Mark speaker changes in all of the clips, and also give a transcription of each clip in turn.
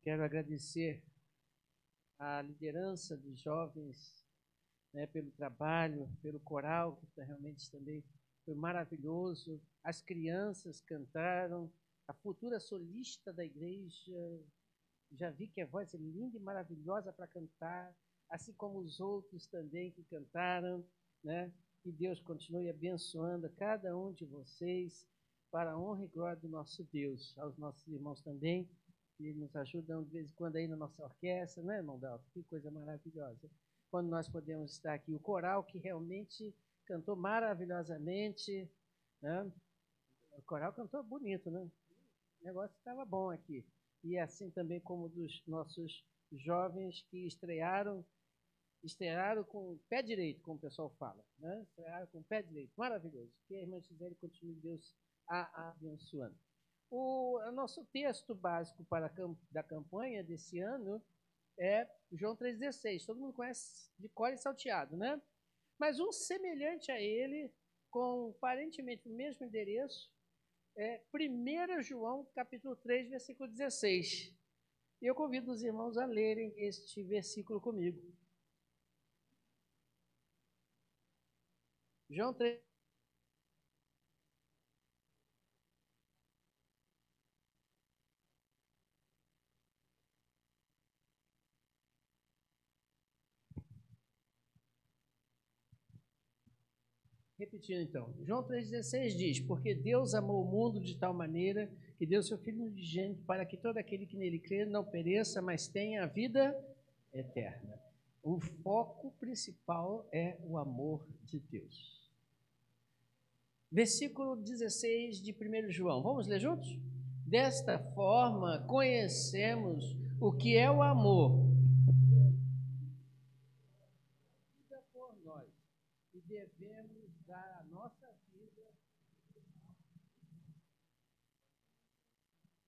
Speaker 1: Quero agradecer a liderança dos jovens, né, pelo trabalho, pelo coral, que realmente também foi maravilhoso. As crianças cantaram, a futura solista da igreja, já vi que a voz é linda e maravilhosa para cantar, assim como os outros também que cantaram, né? Que Deus continue abençoando a cada um de vocês, para a honra e glória do nosso Deus, aos nossos irmãos também, que nos ajudam de vez em quando aí na nossa orquestra, né, irmão Dalton? Que coisa maravilhosa. Quando nós podemos estar aqui, o coral que realmente cantou maravilhosamente, né? O coral cantou bonito, né? O negócio estava bom aqui. E assim também como dos nossos jovens que estrearam com o pé direito, como o pessoal fala, né? Estrearam com o pé direito, maravilhoso. Que a irmã Gisele continue Deus a abençoando. O nosso texto básico da campanha desse ano é João 3,16. Todo mundo conhece de cor e salteado, né? Mas um semelhante a ele, com aparentemente o mesmo endereço, é 1 João, capítulo 3, versículo 16. E eu convido os irmãos a lerem este versículo comigo. João 3. Repetindo então, João 3,16 diz: porque Deus amou o mundo de tal maneira que deu seu Filho unigênito para que todo aquele que nele crê não pereça, mas tenha a vida eterna. O foco principal é o amor de Deus. Versículo 16 de 1 João, vamos ler juntos? Desta forma conhecemos o que é o amor. Por nós, e devemos dar a nossa vida.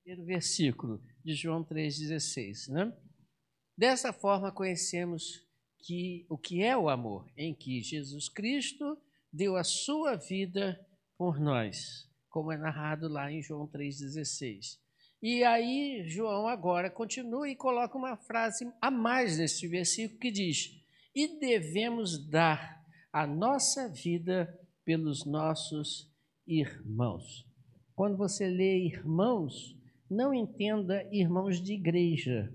Speaker 1: Primeiro versículo de João 3,16, né? Dessa forma conhecemos o que é o amor, em que Jesus Cristo deu a sua vida por nós, como é narrado lá em João 3,16. E aí João agora continua e coloca uma frase a mais nesse versículo que diz: e devemos dar a nossa vida pelos nossos irmãos. Quando você lê irmãos, não entenda irmãos de igreja.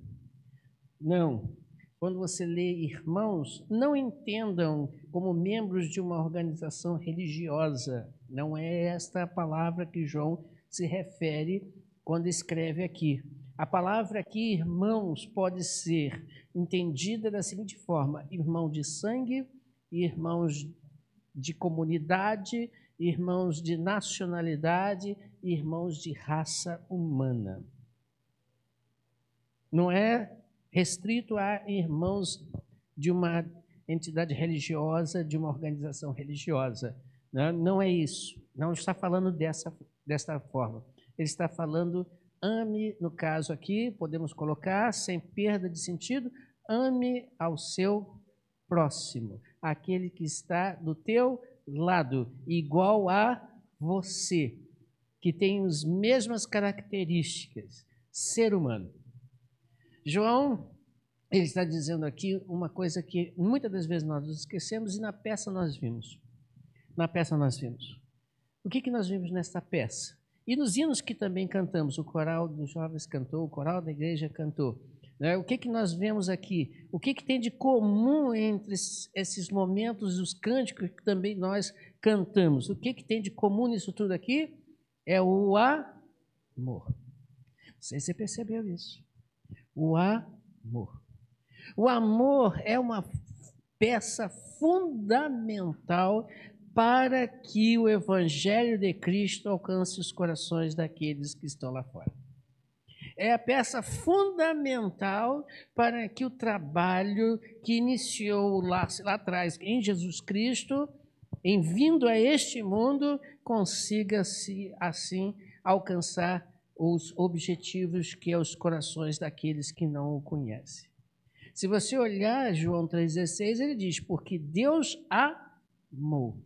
Speaker 1: Não. Quando você lê irmãos, não entendam como membros de uma organização religiosa. Não é esta a palavra que João se refere quando escreve aqui. A palavra aqui, irmãos, pode ser entendida da seguinte forma: irmão de sangue, irmãos de comunidade, irmãos de nacionalidade, irmãos de raça humana. Não é restrito a irmãos de uma entidade religiosa, de uma organização religiosa. Não é isso. Não está falando desta forma. Ele está falando, ame, no caso aqui, podemos colocar, sem perda de sentido, ame ao seu próximo, aquele que está do teu lado, igual a você, que tem as mesmas características, ser humano. João, ele está dizendo aqui uma coisa que muitas das vezes nós esquecemos e na peça nós vimos. Na peça nós vimos. O que nós vimos nesta peça? E nos hinos que também cantamos, o coral dos jovens cantou, o coral da igreja cantou. Né? O que nós vemos aqui? O que tem de comum entre esses momentos, os cânticos que também nós cantamos? O que tem de comum nisso tudo aqui? É o amor. Não sei se você percebeu isso. O amor. O amor é uma peça fundamental para que o Evangelho de Cristo alcance os corações daqueles que estão lá fora. É a peça fundamental para que o trabalho que iniciou lá atrás em Jesus Cristo, em vindo a este mundo, consiga-se assim alcançar os objetivos que é os corações daqueles que não o conhecem. Se você olhar João 3,16, ele diz, porque Deus amou.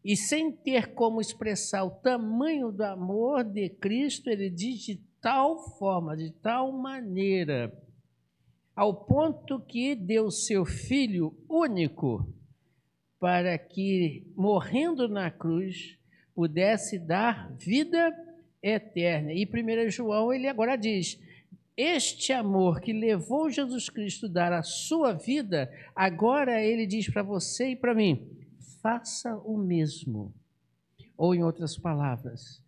Speaker 1: E sem ter como expressar o tamanho do amor de Cristo, ele diz de tal forma, de tal maneira, ao ponto que deu seu Filho único para que, morrendo na cruz, pudesse dar vida eterna. E 1 João, ele agora diz, este amor que levou Jesus Cristo a dar a sua vida, agora ele diz para você e para mim, faça o mesmo. Ou em outras palavras,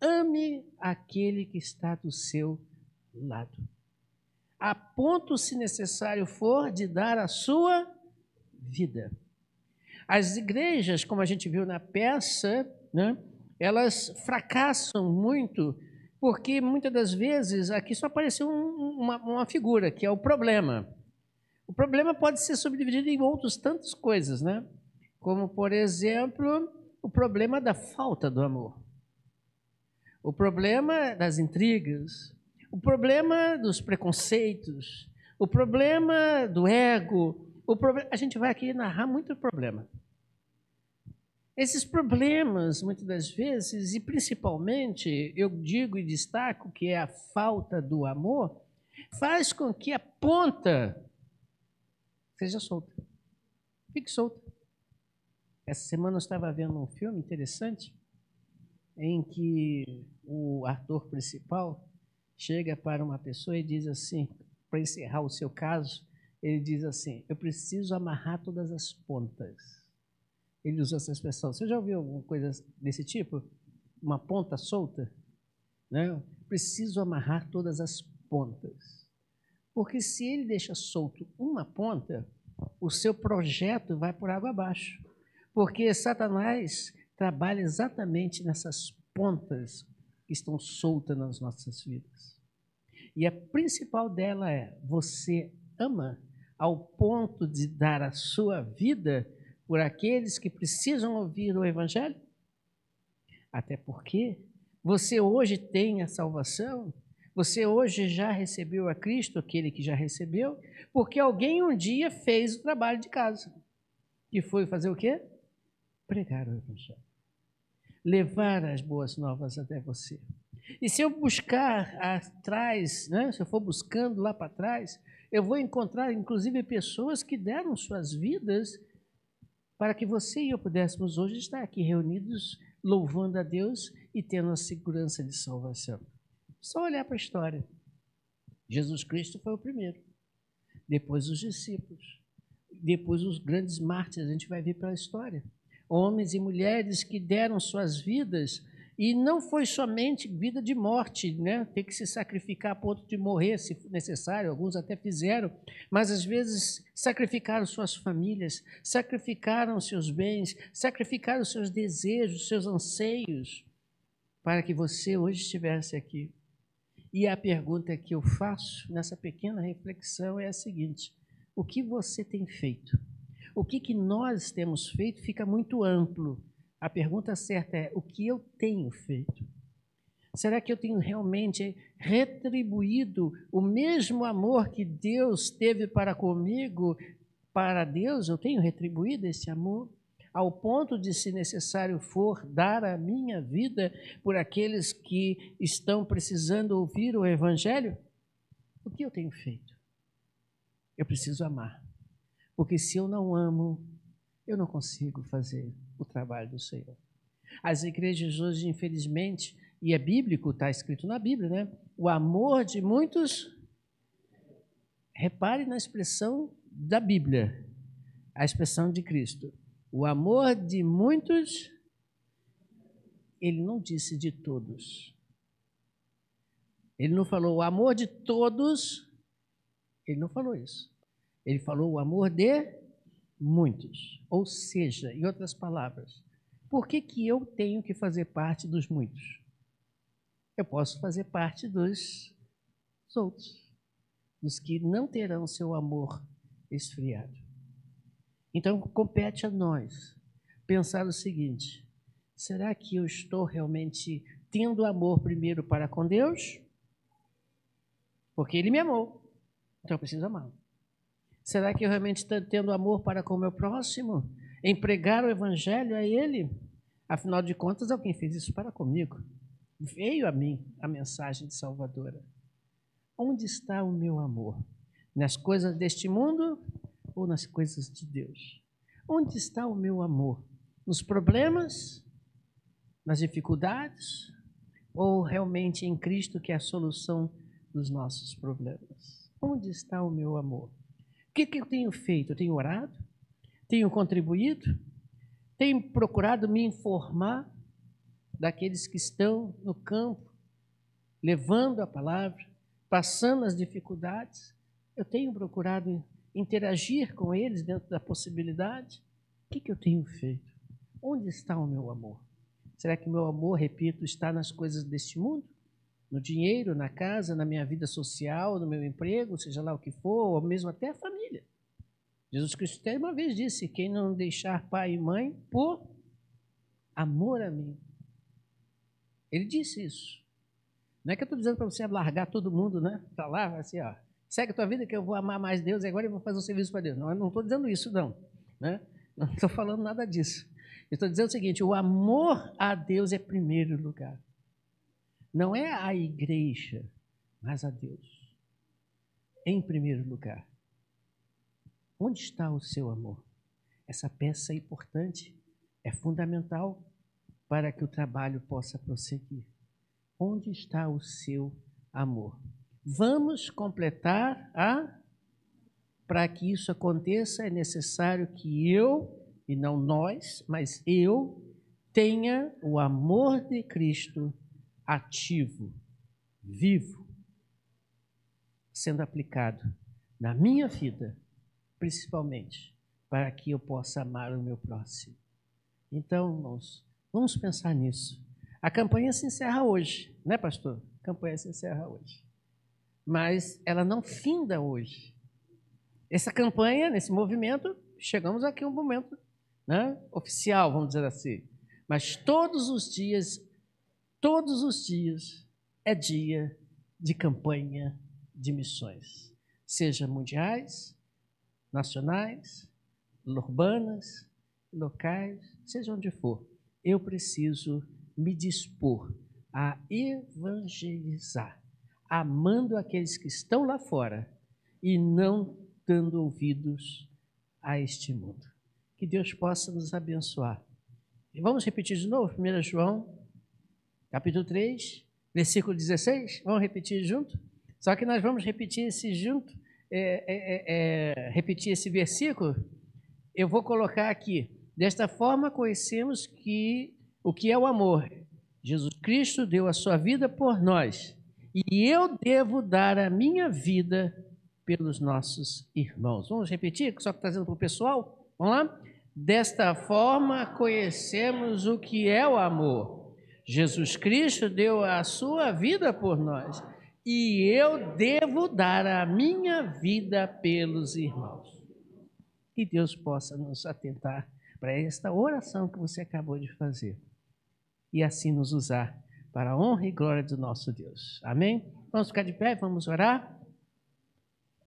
Speaker 1: ame aquele que está do seu lado. A ponto, se necessário for, de dar a sua vida. As igrejas, como a gente viu na peça, né, elas fracassam muito, porque muitas das vezes aqui só apareceu uma figura, que é o problema. O problema pode ser subdividido em outras tantas coisas, né? Como, por exemplo, o problema da falta do amor, o problema das intrigas, o problema dos preconceitos, o problema do ego. A gente vai aqui narrar muito problema. Esses problemas, muitas das vezes, e principalmente, eu digo e destaco que é a falta do amor, faz com que a ponta seja solta. Fique solta. Essa semana eu estava vendo um filme interessante em que o ator principal chega para uma pessoa e diz assim, para encerrar o seu caso, ele diz assim, eu preciso amarrar todas as pontas. Ele usa essa expressão. Você já ouviu alguma coisa desse tipo? Uma ponta solta? Né? Preciso amarrar todas as pontas. Porque se ele deixa solto uma ponta, o seu projeto vai por água abaixo. Porque Satanás trabalha exatamente nessas pontas que estão soltas nas nossas vidas. E a principal dela é, você ama ao ponto de dar a sua vida por aqueles que precisam ouvir o Evangelho? Até porque você hoje tem a salvação, você hoje já recebeu a Cristo, aquele que já recebeu, porque alguém um dia fez o trabalho de casa. E foi fazer o quê? Pregar o Evangelho. Levar as boas novas até você. E se eu buscar atrás, né, se eu for buscando lá para trás, eu vou encontrar inclusive pessoas que deram suas vidas para que você e eu pudéssemos hoje estar aqui reunidos, louvando a Deus e tendo a segurança de salvação. Só olhar para a história. Jesus Cristo foi o primeiro, depois os discípulos, depois os grandes mártires, a gente vai ver pela história. Homens e mulheres que deram suas vidas, e não foi somente vida de morte, né? Ter que se sacrificar a ponto de morrer, se necessário, alguns até fizeram, mas às vezes sacrificaram suas famílias, sacrificaram seus bens, sacrificaram seus desejos, seus anseios, para que você hoje estivesse aqui. E a pergunta que eu faço nessa pequena reflexão é a seguinte: o que você tem feito? O que nós temos feito fica muito amplo. A pergunta certa é, o que eu tenho feito? Será que eu tenho realmente retribuído o mesmo amor que Deus teve para comigo? Para Deus, eu tenho retribuído esse amor? Ao ponto de, se necessário for, dar a minha vida por aqueles que estão precisando ouvir o Evangelho? O que eu tenho feito? Eu preciso amar. Porque se eu não amo, eu não consigo fazer o trabalho do Senhor. As igrejas hoje, infelizmente, e é bíblico, está escrito na Bíblia, né? O amor de muitos, repare na expressão da Bíblia, a expressão de Cristo. O amor de muitos, ele não disse de todos. Ele não falou o amor de todos, ele não falou isso. Ele falou o amor de muitos. Ou seja, em outras palavras, por que eu tenho que fazer parte dos muitos? Eu posso fazer parte dos outros, dos que não terão seu amor esfriado. Então, compete a nós pensar o seguinte: será que eu estou realmente tendo amor primeiro para com Deus? Porque Ele me amou, então eu preciso amá-lo. Será que eu realmente estou tendo amor para com o meu próximo? Em pregar o Evangelho a Ele? Afinal de contas, alguém fez isso para comigo. veio a mim a mensagem de salvadora. Onde está o meu amor? Nas coisas deste mundo ou nas coisas de Deus? Onde está o meu amor? Nos problemas? Nas dificuldades? Ou realmente em Cristo, que é a solução dos nossos problemas? Onde está o meu amor? O que eu tenho feito? Eu tenho orado? Tenho contribuído? Tenho procurado me informar daqueles que estão no campo, levando a palavra, passando as dificuldades? Eu tenho procurado interagir com eles dentro da possibilidade? O que eu tenho feito? Onde está o meu amor? Será que o meu amor, repito, está nas coisas deste mundo? No dinheiro, na casa, na minha vida social, no meu emprego, seja lá o que for, ou mesmo até a família. Jesus Cristo até uma vez disse: quem não deixar pai e mãe por amor a mim. Ele disse isso. Não é que eu estou dizendo para você largar todo mundo, né? Está lá, assim, ó, segue a tua vida que eu vou amar mais Deus e agora eu vou fazer um serviço para Deus. Não, eu não estou dizendo isso, não. Né? Não estou falando nada disso. Eu estou dizendo o seguinte: o amor a Deus é primeiro lugar. Não é a igreja, mas a Deus. Em primeiro lugar. Onde está o seu amor? Essa peça é importante, é fundamental para que o trabalho possa prosseguir. Onde está o seu amor? Vamos completar Para que isso aconteça, é necessário que eu, e não nós, mas eu, tenha o amor de Cristo ativo, vivo, sendo aplicado na minha vida, principalmente, para que eu possa amar o meu próximo. Então, irmãos, vamos pensar nisso. A campanha se encerra hoje, né, pastor? A campanha se encerra hoje. Mas ela não finda hoje. Essa campanha, nesse movimento, chegamos aqui a um momento, né, oficial, vamos dizer assim. Mas todos os dias é dia de campanha de missões. Seja mundiais, nacionais, urbanas, locais, seja onde for. Eu preciso me dispor a evangelizar, amando aqueles que estão lá fora e não dando ouvidos a este mundo. Que Deus possa nos abençoar. E vamos repetir de novo, 1 João, capítulo 3, versículo 16. Vamos repetir junto? Só que nós vamos repetir esse junto, repetir esse versículo. Eu vou colocar aqui: desta forma conhecemos o que é o amor. Jesus Cristo deu a sua vida por nós, e eu devo dar a minha vida pelos nossos irmãos. Vamos repetir, só que está dizendo para o pessoal? Vamos lá? Desta forma conhecemos o que é o amor. Jesus Cristo deu a sua vida por nós, e eu devo dar a minha vida pelos irmãos. Que Deus possa nos atentar para esta oração que você acabou de fazer e assim nos usar para a honra e glória do nosso Deus. Amém? Vamos ficar de pé, vamos orar.